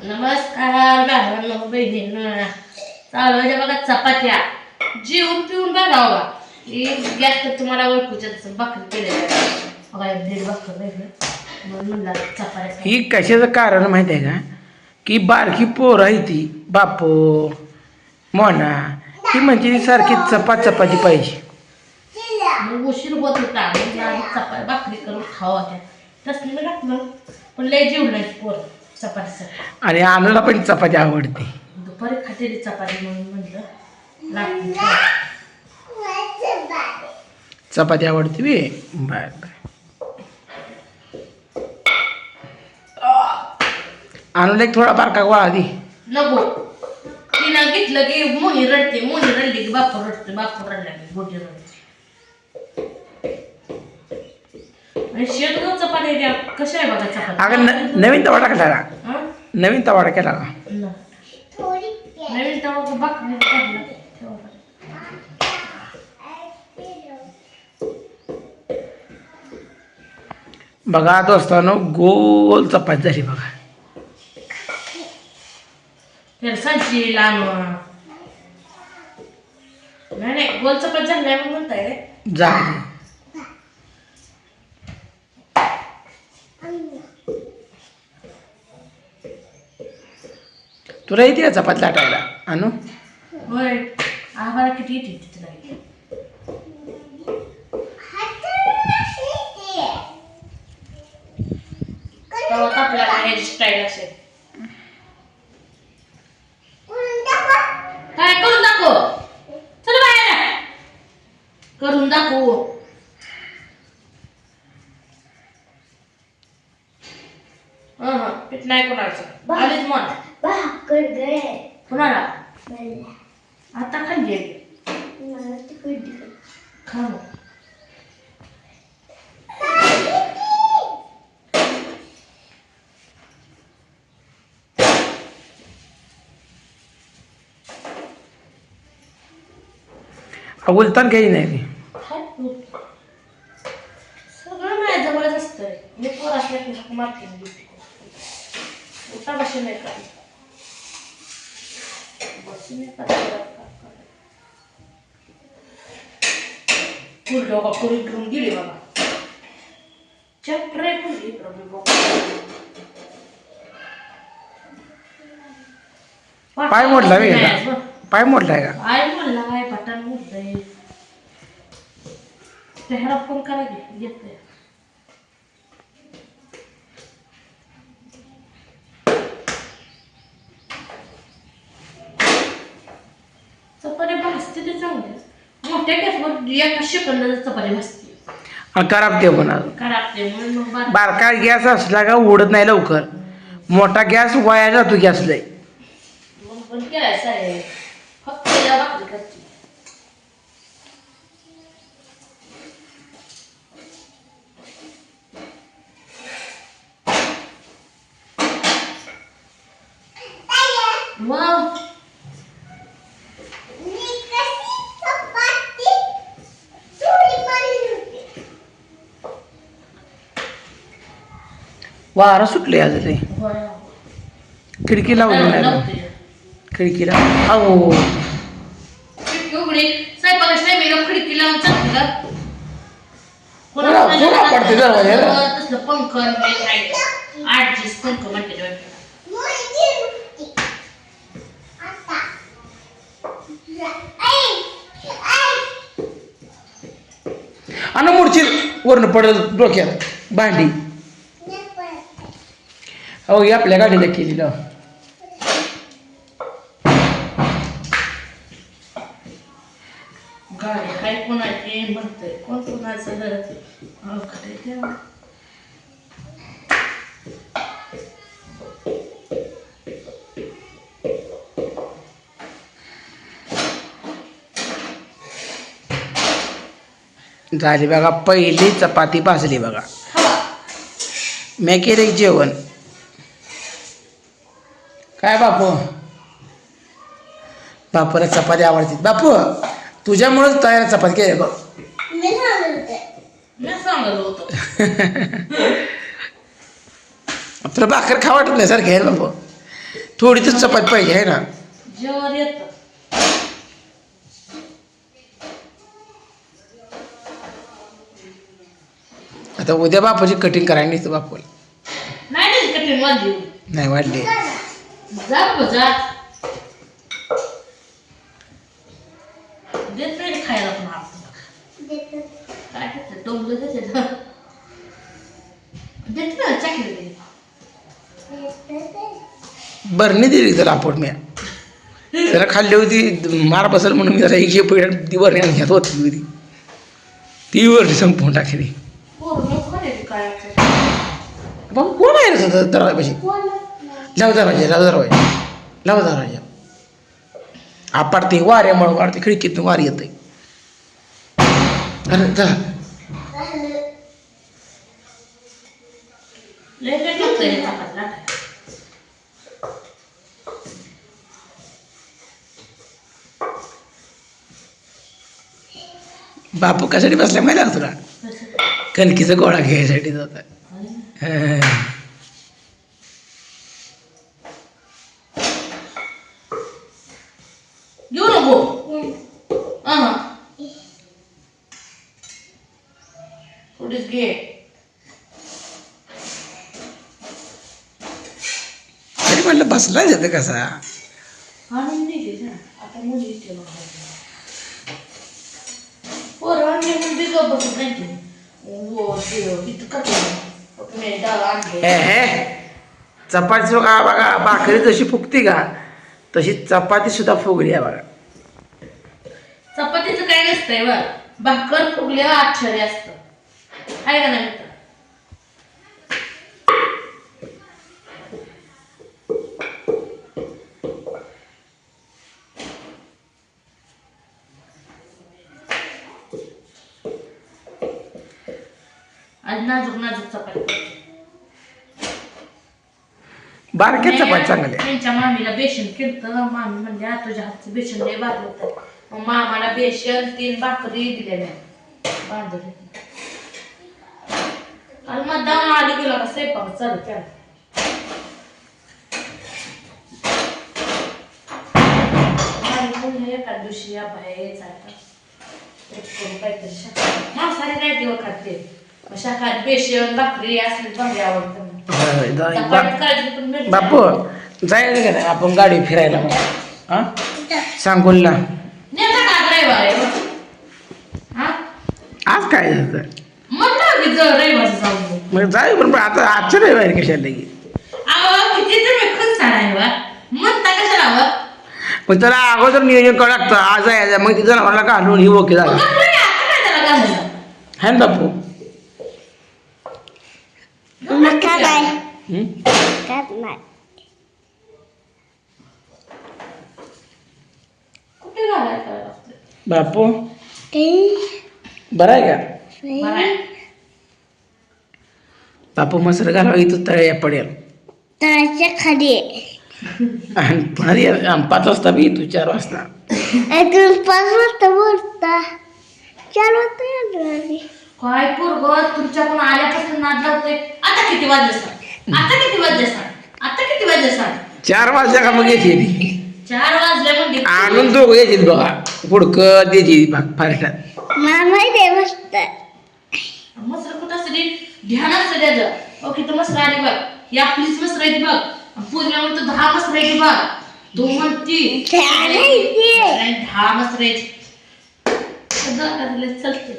नमस्कार भावांनो बहिणींनो, चालू आहे बघा चपात्या. जेवून पिऊन बघा बघा. गॅस तर तुम्हाला ओळखूच्याच भाकरी केलेल्या बघा, दीड भाकर वेगळं म्हणून म्हणला चपात्या. ही कशाचं कारण माहिती आहे का? की बारकी पोरं आहे ती बापू मोना ती म्हणजे सारखी चपाती पाहिजे. मग उशीर होत होता चपाती भाकरी करून खावा त्या तसं मी घातलं, पण लय जेवलं पोर चपातीचं. आणि आणायला पण चपाती आवडते. दुपारी खातेली चपाती म्हणून म्हटलं लागते. चपाती आवडते बी. बर बर आणून एक थोडा बारका गोळा आधी नको. तिला घेतलं की मोही रडते, मोही रडली की बापू रडते, बापू रडला की मोठी रडते. आणि शेतगाव चपाती द्या कशा आहे बघा चपाती. अगं नवीन तवा टाकला का? हं? नवीन तवा केला का? नवीन तवा भाकरी काढला. बघा दोस्तांनो गोल चपाती झाली बघा. त्याला सांची लहान नाही गोल चपाती झाली म्हणून म्हणताय रे. झाली. तुला येते का चपाती लाटायला आणू? होय आम्हाला किती येते तिथं नाही. तवा आपल्याला हेअर स्टाईल असेल काय करून दाखव. चल बाहेर करून दाखव. पीठ नाही कोणाचं आलीच मन कुणाला आता खाल्ली खा मग. उलतान काही नाही ती. सगळं माझ्या जवळच असतंय. मी पोर असल्या मारते उठा बशी नाही का बशी नाही का पुरी घेऊन गेली बाबा. चक्रे पुरी पाय मोडला बे. पाय मोडलाय का? पाय मोडला काय पटान मोडलंय. त्याला फोन करा घेतलंय. चपाती भाजते ते चांगले. मोठ्या गॅसवर एका सेकंदात चपाती भाजते. करापते पण करापते म्हणून मग बारका गॅस असला का उडत नाही लवकर. मोठा गॅस वाया जातो गॅस लय. मग पण केलायचं आहे फक्त या भाकरी करते. मग वारा सुटले आज रे. खिडकी लावली नाही. खिडकीला अहो खिडकी उघडी स्वयंपाकाच्या टायमिंगला खिडकी लावून चालते कोणा पडते दरवाजाला? तसलं पंख 8 पंख म्हणते. आणि मुडची वरण पडत डोक्यात भांडी. हो ही आपल्या गाडीला केली ना. गाडी काय कोणाची म्हणतंय कोण कोणाचं झाली बघा. पहिली चपाती भाजली बघा. मी केले जेवण. काय बापू? बापूला चपाती आवडते. बापू तुझ्यामुळेच तयार चपाती केली बघ. मी सांगत होतो. तुला भाकर खा वाटत नाही सारखं आहे बाबा. थोडीच चपाती पाहिजे आहे ना. जेवण येतं. आता उद्या बापाची कटिंग करायला नाही बापूला. नाही कठीण वाजली. नाही वाढले. जा बाबा जा. देत नाही खायला पण आपण. काय देत डोंगर देते ना. देत ना चाकरी दे. बरणी दिली त्याला आपण मी त्याला खाल्ली होती मार बसल म्हणून मी त्याला एक ती बरणी घेत होती ती वरती संपवून टाकली. मग कोण आहे रे दरवाजापाशी. लाव दरवाजा आपडते वाऱ्यामुळे वाढते खिडकीतून वार येते. अरे चला बापू कशासाठी बसल्या माहिती आहे तुला. कणकीचा गोळा घ्यायसाठी जात. घेऊ नको. थोडीच घे. तरी म्हटलं बसला जातं कसा. आता मुली पोरं बसत नाही. चपाती बघा भाकरी जशी फुगती का तशी चपाती सुद्धा फुगली आहे बघा. चपातीचं काय नसतंय बघ. भाकर फुगल्यावर आश्चर्य असतं आहे का नाही. आज नाजूक नाजूक चपाती. बारक्या चपाती चांगल्या. त्यांच्या मामीला बेसन केलं. मामी म्हणजे तुझ्या हातचं बेसन लय भारी होतं. मग मामाला बेसन 3 भाकरी दिलेल्या बांधून. आणि मग दमा आली गेला का स्वयंपाक चालू केला. एका दिवशी या बाहेर जायचं काहीतरी शाकाहारी मांसाहारी नाही तेव्हा खाते. शाकाहारी बेसन भाकरी असली भारी आवडतं. बापू जायचं का नाही आपण गाडी फिरायला. हा सांगोलला आज काय झालं मग जाऊ पण आता आजच्या रविवारी कशाला लगी. मग त्याला अगोदर नियोजन करावं लागतं. आज आहे मग तिथं जनावरला घालून ही ओके झालं है ना बापू. बापू बरं आहे का. बापू मसर घालावा इथं तळ्या पडेल तळ्याच्या खाली. आणि पुन्हा 5 वाजता बी तू 4 वाजता. 5 वाजता बोलता 4 वाजता. काय पोरग तुमच्याकडून आल्यापासून नाद लागतोय. आता किती वाजले सांग. आता किती वाजले सांग. 4 वाजल्या का मग येते 4 वाजले म्हणजे आणून दोघं येतील बघा पुडकं द्यायची फारटात. मला माहिती आहे मस्त. मसर कुठं असते ध्यान असतं त्याचं. ओके तर मसर आली बघ. ही आपलीच मसर आहे बघ. पूर्ण म्हणतो 10 मसर आहे बघ. तू म्हणती 10 मसर आहे. चलते